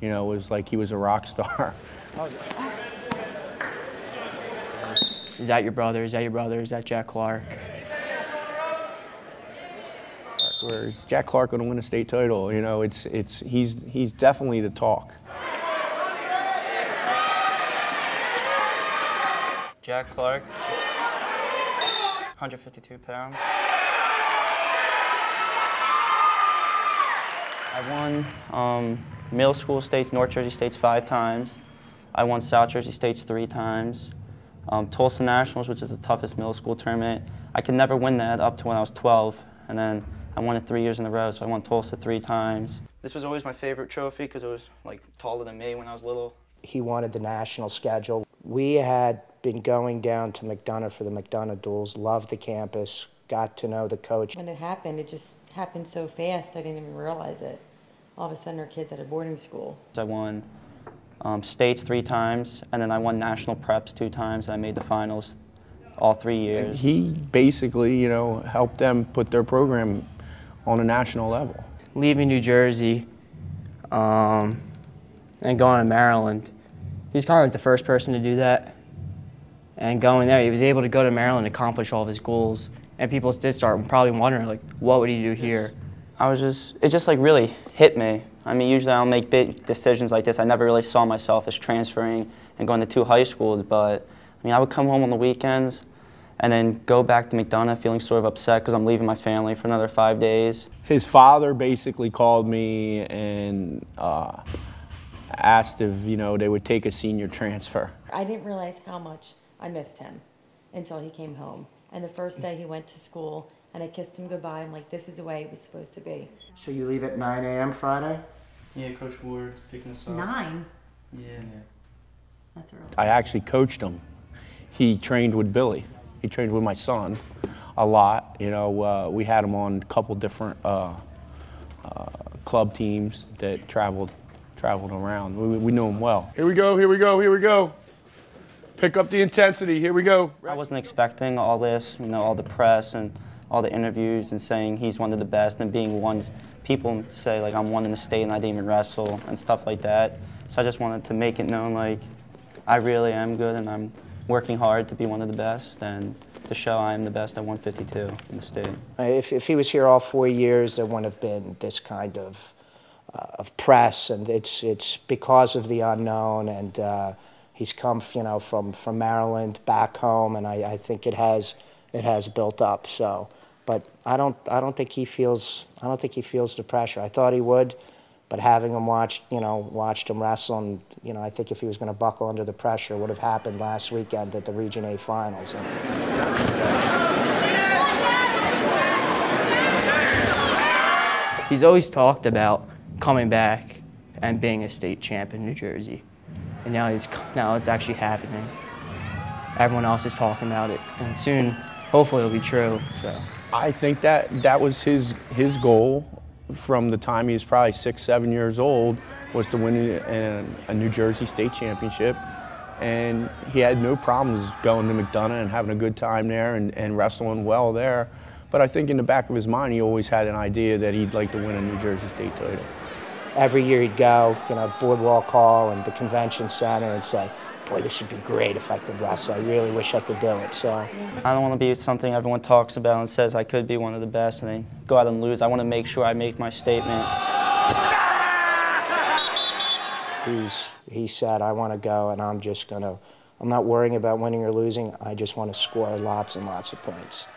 You know, it was like he was a rock star. Is that your brother? Is that your brother? Is that Jack Clark? Where's Jack Clark going to win a state title? You know, he's definitely the talk. Jack Clark, 152 pounds. I won middle school states, North Jersey states 5 times. I won South Jersey states 3 times. Tulsa Nationals, which is the toughest middle school tournament. I could never win that up to when I was 12, and then I won it 3 years in a row, so I won Tulsa 3 times. This was always my favorite trophy because it was like taller than me when I was little. He wanted the national schedule. We had been going down to McDonough for the McDonough duels, loved the campus, got to know the coach. When it just happened so fast, I didn't even realize it. All of a sudden, our kids at a boarding school. I won states 3 times, and then I won national preps 2 times, and I made the finals all 3 years. And he basically, you know, helped them put their program on a national level. Leaving New Jersey and going to Maryland, he's kind of like the first person to do that. And going there, he was able to go to Maryland and accomplish all of his goals. And people did start probably wondering, like, what would he do here? It just like really hit me. I mean, usually I don't make big decisions like this. I never really saw myself as transferring and going to 2 high schools, but I mean, I would come home on the weekends and then go back to McDonough feeling sort of upset because I'm leaving my family for another 5 days. His father basically called me and asked if, you know, they would take a senior transfer. I didn't realize how much I missed him until he came home. And the first day he went to school, and I kissed him goodbye. I'm like, this is the way it was supposed to be. So you leave at 9 a.m. Friday? Yeah, Coach Ward's picking us up. 9? Yeah. That's early. I actually coached him. He trained with Billy. He trained with my son a lot. You know, we had him on a couple different club teams that traveled around. We knew him well. Here we go, here we go, here we go. Pick up the intensity, here we go. I wasn't expecting all this, you know, all the press and all the interviews and saying he's one of the best and being one, people say like I'm one in the state and I didn't even wrestle and stuff like that. So I just wanted to make it known like I really am good and I'm working hard to be one of the best and to show I am the best at 152 in the state. If he was here all 4 years, there wouldn't have been this kind of press, and it's because of the unknown, and he's come, you know, from Maryland back home, and I think it has built up. So, but I don't think he feels the pressure. I thought he would, but having him watched him wrestle, and you know, I think if he was going to buckle under the pressure, it would have happened last weekend at the Region A finals. He's always talked about coming back and being a state champ in New Jersey. And now it's actually happening. Everyone else is talking about it, and soon, hopefully, it'll be true. So I think that was his goal from the time he was probably 6, 7 years old, was to win a New Jersey state championship. And he had no problems going to McDonough and having a good time there and wrestling well there. But I think in the back of his mind, he always had an idea that he'd like to win a New Jersey state title. Every year he'd go, you know, Boardwalk Hall and the convention center and say, boy, this would be great if I could wrestle. I really wish I could do it. So I don't want to be something everyone talks about and says I could be one of the best and then go out and lose. I want to make sure I make my statement. He said, I want to go, and I'm not worrying about winning or losing. I just want to score lots and lots of points.